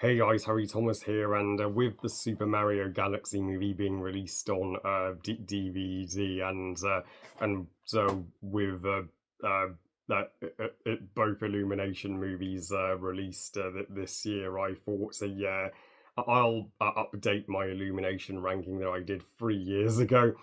Hey guys, Harry Thomas here, and with the Super Mario Galaxy movie being released on DVD, and so with both Illumination movies released this year, I thought, so yeah, I'll update my Illumination ranking that I did 3 years ago.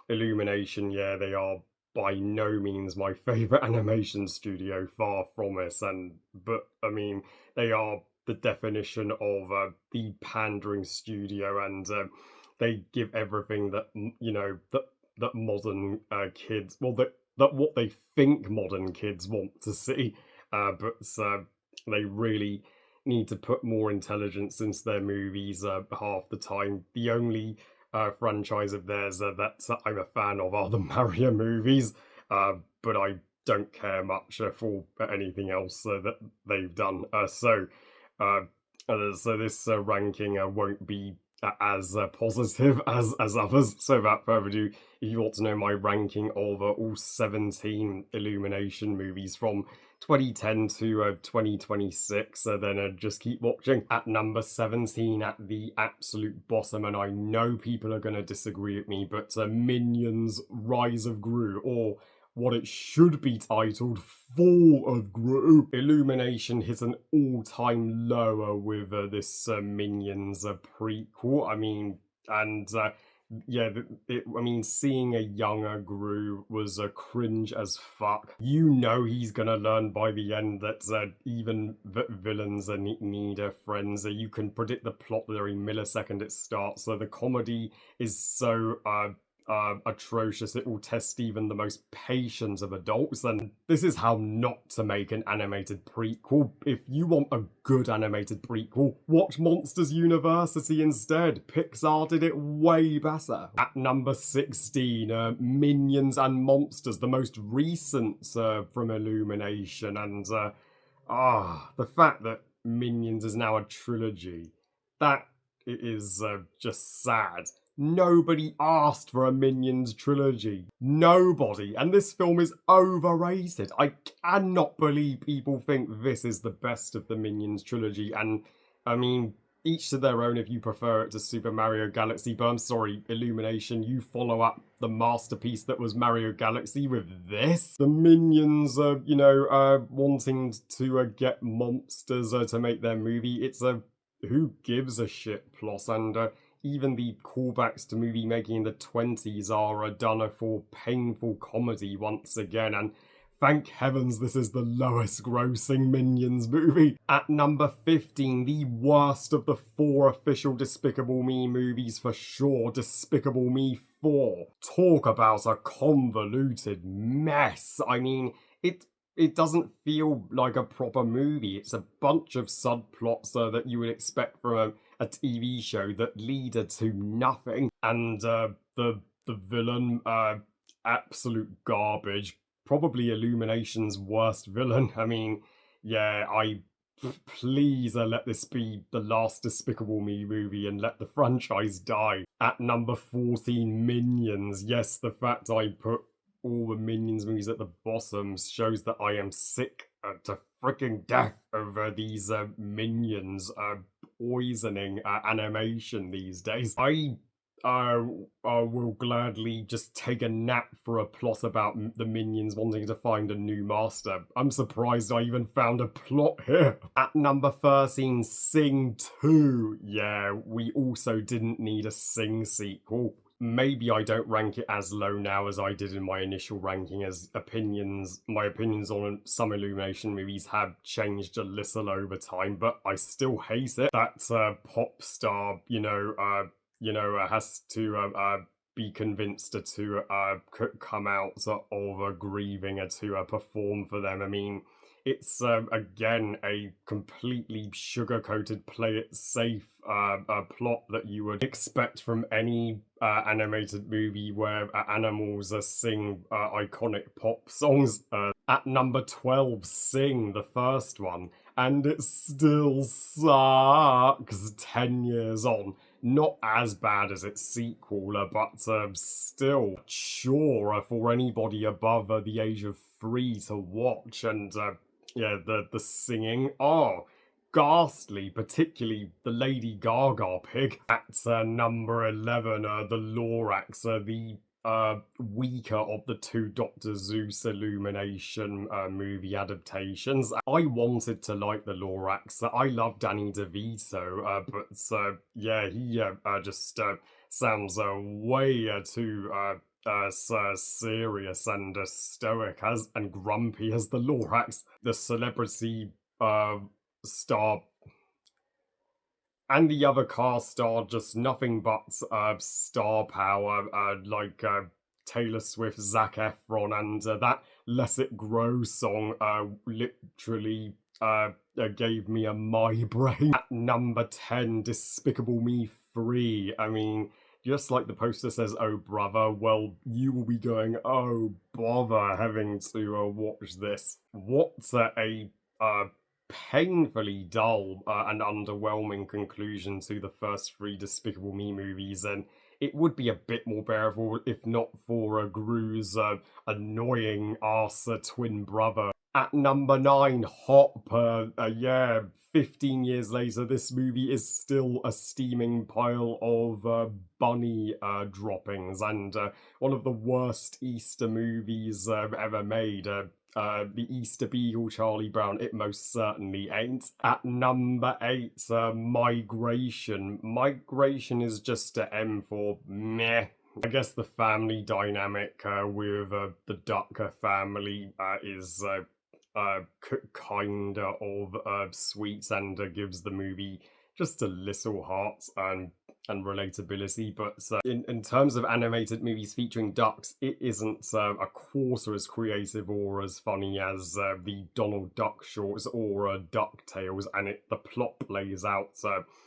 Illumination, yeah, they are by no means my favorite animation studio, far from it, but I mean they are the definition of the pandering studio, and they give everything that that modern kids, well, that what they think modern kids want to see, but they really need to put more intelligence into their movies half the time. The only franchise of theirs that I'm a fan of are the Mario movies, but I don't care much for anything else that they've done. Uh, so this ranking won't be as positive as others. So without further ado, if you want to know my ranking of all 17 Illumination movies from 2010 to 2026, then just keep watching. At number 17, at the absolute bottom, and I know people are going to disagree with me, but Minions Rise of Gru, or what it should be titled, Fall of Gru. Illumination hit an all-time lower with this Minions prequel. I mean, and yeah, I mean, seeing a younger Gru was a cringe as fuck. You know he's gonna learn by the end that even villains need friends. You can predict the plot the very millisecond it starts. So the comedy is so atrocious it will test even the most patient of adults, and this is how not to make an animated prequel. If you want a good animated prequel, watch Monsters University instead. Pixar did it way better. At number 16, Minions and Monsters, the most recent from Illumination, and the fact that Minions is now a trilogy, that is just sad. Nobody asked for a Minions trilogy. Nobody. And this film is overrated. I cannot believe people think this is the best of the Minions trilogy. And I mean, each to their own if you prefer it to Super Mario Galaxy, but I'm sorry, Illumination, you follow up the masterpiece that was Mario Galaxy with this? The Minions, wanting to get monsters to make their movie. It's a who gives a shit plot, and even the callbacks to movie making in the 20s are done for painful comedy once again, and thank heavens this is the lowest grossing Minions movie. At number 15, the worst of the 4 official Despicable Me movies for sure, Despicable Me 4. Talk about a convoluted mess. I mean, it doesn't feel like a proper movie. It's a bunch of subplots that you would expect from a TV show that lead to nothing. And the villain, absolute garbage. Probably Illumination's worst villain. I mean, yeah, please let this be the last Despicable Me movie and let the franchise die. At number 14, Minions. Yes, the fact I put all the Minions movies at the bottom shows that I am sick to freaking death over these Minions poisoning animation these days. I will gladly just take a nap for a plot about the Minions wanting to find a new master. I'm surprised I even found a plot here. At number 13, Sing 2. Yeah, we also didn't need a Sing sequel. Maybe I don't rank it as low now as I did in my initial ranking, as my opinions on some Illumination movies have changed a little over time, but I still hate it. That pop star, has to be convinced to come out of grieving to perform for them. I mean, it's again a completely sugar-coated, play it safe plot that you would expect from any animated movie where animals sing iconic pop songs. At number 12, Sing, the first one, and it still sucks 10 years on. Not as bad as its sequel, but still sure for anybody above the age of 3 to watch. And yeah, the singing, ghastly, particularly the Lady Gaga pig. At number 11, the Lorax, the weaker of the two Dr. Zeus Illumination movie adaptations. I wanted to like the Lorax. I love Danny DeVito, but yeah, he just sounds way too serious and stoic as and grumpy as the Lorax. The celebrity uh, star and the other cast are just nothing but star power, like Taylor Swift, Zac Efron, and that "Let It Grow" song literally gave me a migraine. At number 10, Despicable Me 3. I mean, just like the poster says, "Oh brother," well, you will be going, "Oh bother," having to watch this. What a painfully dull and underwhelming conclusion to the first three Despicable Me movies, and it would be a bit more bearable if not for Gru's annoying arse twin brother. At number 9, Hop. Yeah, 15 years later, this movie is still a steaming pile of bunny droppings and one of the worst Easter movies ever made. The Easter Beagle, Charlie Brown, it most certainly ain't. At number 8, Migration. Migration is just a M for meh. I guess the family dynamic with the Ducker family is kind of sweet and gives the movie just a little heart and relatability. But in terms of animated movies featuring ducks, it isn't a quarter as creative or as funny as the Donald Duck shorts or DuckTales, and the plot plays out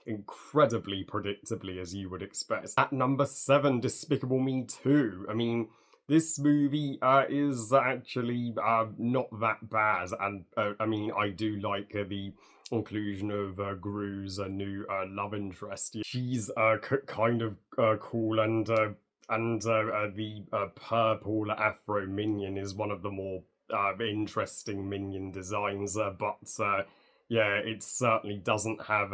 incredibly predictably, as you would expect. At number 7, Despicable Me 2. I mean, this movie is actually not that bad, and I mean, I do like the inclusion of Gru's new love interest. She's kind of cool, and the purple Afro minion is one of the more interesting minion designs. But yeah, it certainly doesn't have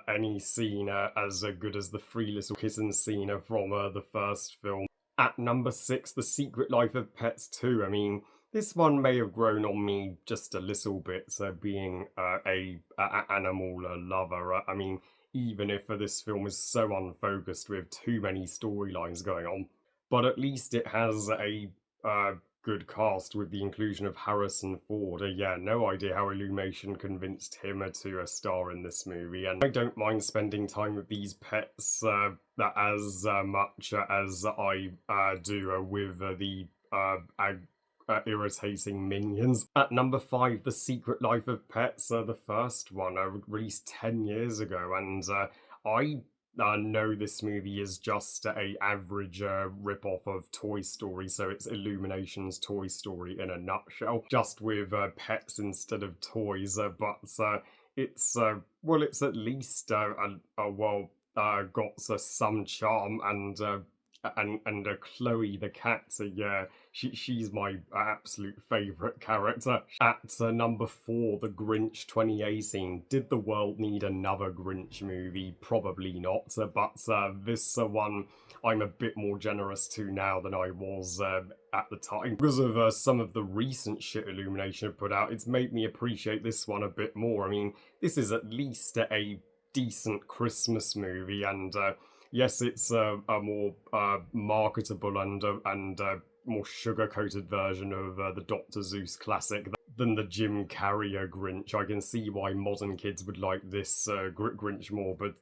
any scene as good as the Three Little Kittens scene from the first film. At number 6, The Secret Life of Pets 2. I mean, this one may have grown on me just a little bit, being a animal lover. I mean, even if this film is so unfocused with too many storylines going on, but at least it has a good cast with the inclusion of Harrison Ford. Yeah, no idea how Illumination convinced him to star in this movie, and I don't mind spending time with these pets as much as I do with the irritating minions. At number 5, The Secret Life of Pets, the first one, released 10 years ago, and I know this movie is just a average rip-off of Toy Story, so it's Illumination's Toy Story in a nutshell, just with pets instead of toys, but it's it's at least got some charm and Chloe the cat. So yeah, she's my absolute favourite character. At number 4, The Grinch 2018. Did the world need another Grinch movie? Probably not. But this one I'm a bit more generous to now than I was at the time. Because of some of the recent shit Illumination have put out, it's made me appreciate this one a bit more. I mean, this is at least a decent Christmas movie, and yes, it's a more marketable and more sugar-coated version of the Dr. Zeus classic than the Jim Carrey Grinch. I can see why modern kids would like this Grinch more, but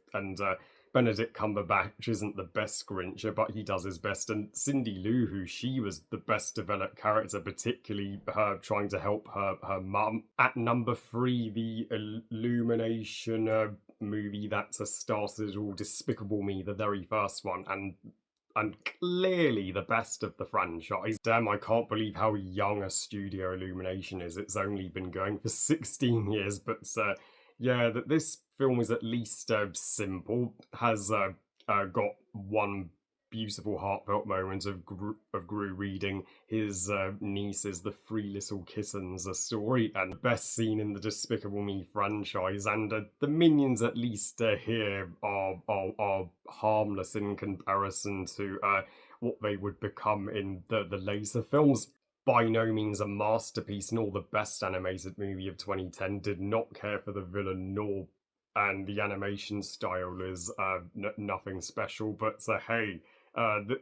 Benedict Cumberbatch isn't the best Grinch, but he does his best. And Cindy Lou Who, she was the best developed character, particularly her trying to help her mum. At number 3, the Illumination movie that started it all, Despicable Me, the very first one, and clearly the best of the franchise. Damn, I can't believe how young a studio Illumination is. It's only been going for 16 years, but yeah, that this film is at least simple, has got one beautiful, heartfelt moments of Gru reading his niece's The Three Little Kittens a story, and the best scene in the Despicable Me franchise. And the minions, at least here, are harmless in comparison to what they would become in the later films. By no means a masterpiece nor the best animated movie of 2010. Did not care for the villain nor, and the animation style is nothing special. But hey,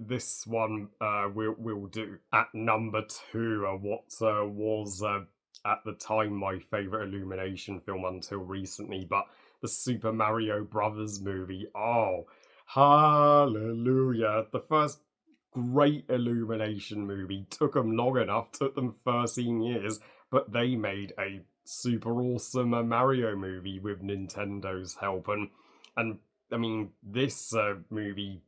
this one will do. At number two, what was at the time my favorite Illumination film until recently, but the Super Mario Brothers movie. Oh, hallelujah! The first great Illumination movie. Took them long enough, took them 13 years, but they made a super awesome Mario movie with Nintendo's help. And I mean, this movie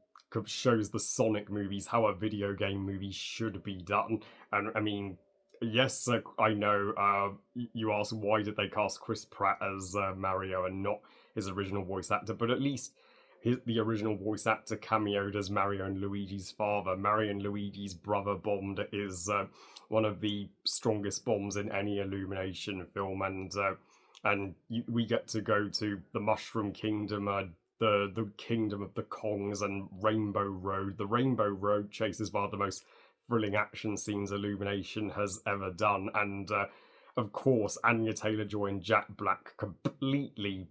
shows the Sonic movies how a video game movie should be done. And I mean, yes, I know you asked why did they cast Chris Pratt as Mario and not his original voice actor, but at least the original voice actor cameoed as Mario and Luigi's father. Mario and Luigi's brother bombed is one of the strongest bombs in any Illumination film, and we get to go to the Mushroom Kingdom, the Kingdom of the Kongs, and Rainbow Road. The Rainbow Road chase is one of the most thrilling action scenes Illumination has ever done, and of course, Anya Taylor-Joy and Jack Black completely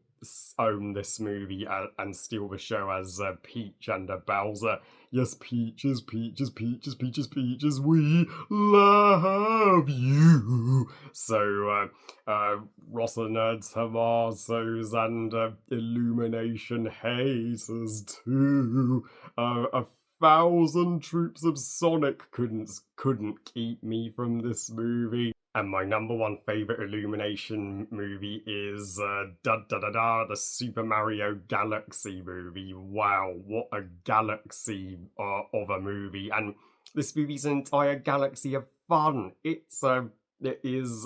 own this movie and steal the show as Peach and Bowser. Yes, Peaches, Peaches, Peaches, Peaches, Peaches, we love you. So, Rossa Nerds Tomatoes and Illumination haters too. 1,000 troops of Sonic couldn't keep me from this movie. And my number one favorite Illumination movie is the Super Mario Galaxy movie. Wow, what a galaxy of a movie! And this movie's an entire galaxy of fun. It is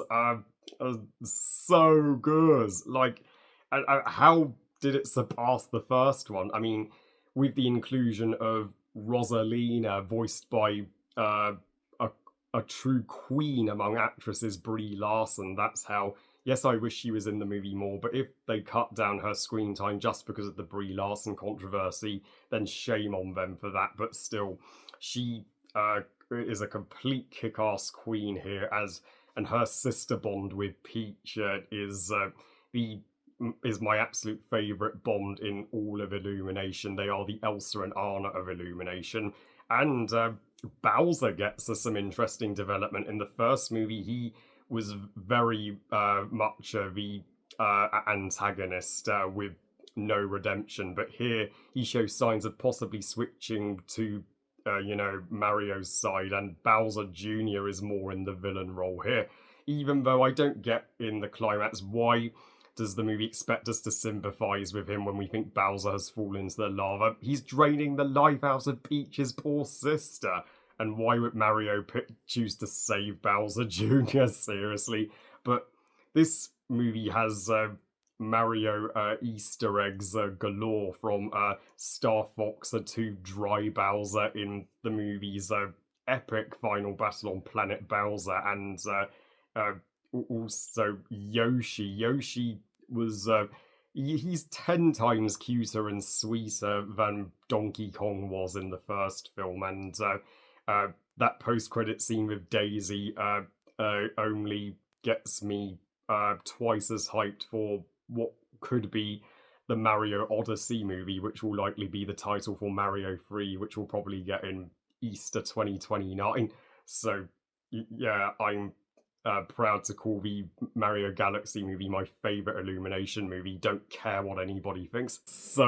so good. Like, how did it surpass the first one? I mean, with the inclusion of Rosalina, voiced by a true queen among actresses, Brie Larson. That's how. Yes, I wish she was in the movie more, but if they cut down her screen time just because of the Brie Larson controversy, then shame on them for that. But still, she is a complete kick-ass queen here, and her sister bond with Peach is my absolute favorite bond in all of Illumination. They are the Elsa and Anna of Illumination, and Bowser gets some interesting development. In the first movie, he was very much the antagonist with no redemption, but here he shows signs of possibly switching to Mario's side, and Bowser Jr. is more in the villain role here. Even though I don't get in the climax why does the movie expect us to sympathize with him when we think Bowser has fallen into the lava? He's draining the life out of Peach's poor sister. And why would Mario choose to save Bowser Jr.? Seriously. But this movie has Mario Easter eggs galore, from Star Fox to Dry Bowser in the movie's epic final battle on Planet Bowser, and also Yoshi. Yoshi was he's 10 times cuter and sweeter than Donkey Kong was in the first film, and that post-credit scene with Daisy only gets me twice as hyped for what could be the Mario Odyssey movie, which will likely be the title for Mario 3, which we'll probably get in Easter 2029. So, yeah, I'm proud to call the Mario Galaxy movie my favorite Illumination movie. Don't care what anybody thinks. So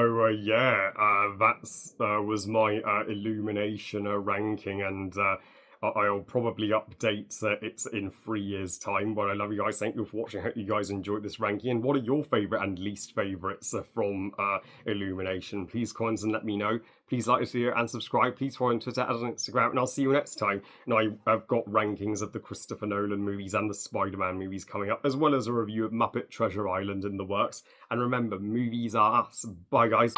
that's was my Illumination ranking, and I'll probably update it in 3 years' time. But I love you guys. Thank you for watching. I hope you guys enjoyed this ranking. And what are your favorite and least favorites from Illumination? Please comment and let me know. Please like this video and subscribe. Please follow on Twitter and on Instagram. And I'll see you next time. And I've got rankings of the Christopher Nolan movies and the Spider-Man movies coming up, as well as a review of Muppet Treasure Island in the works. And remember, movies are us. Bye, guys.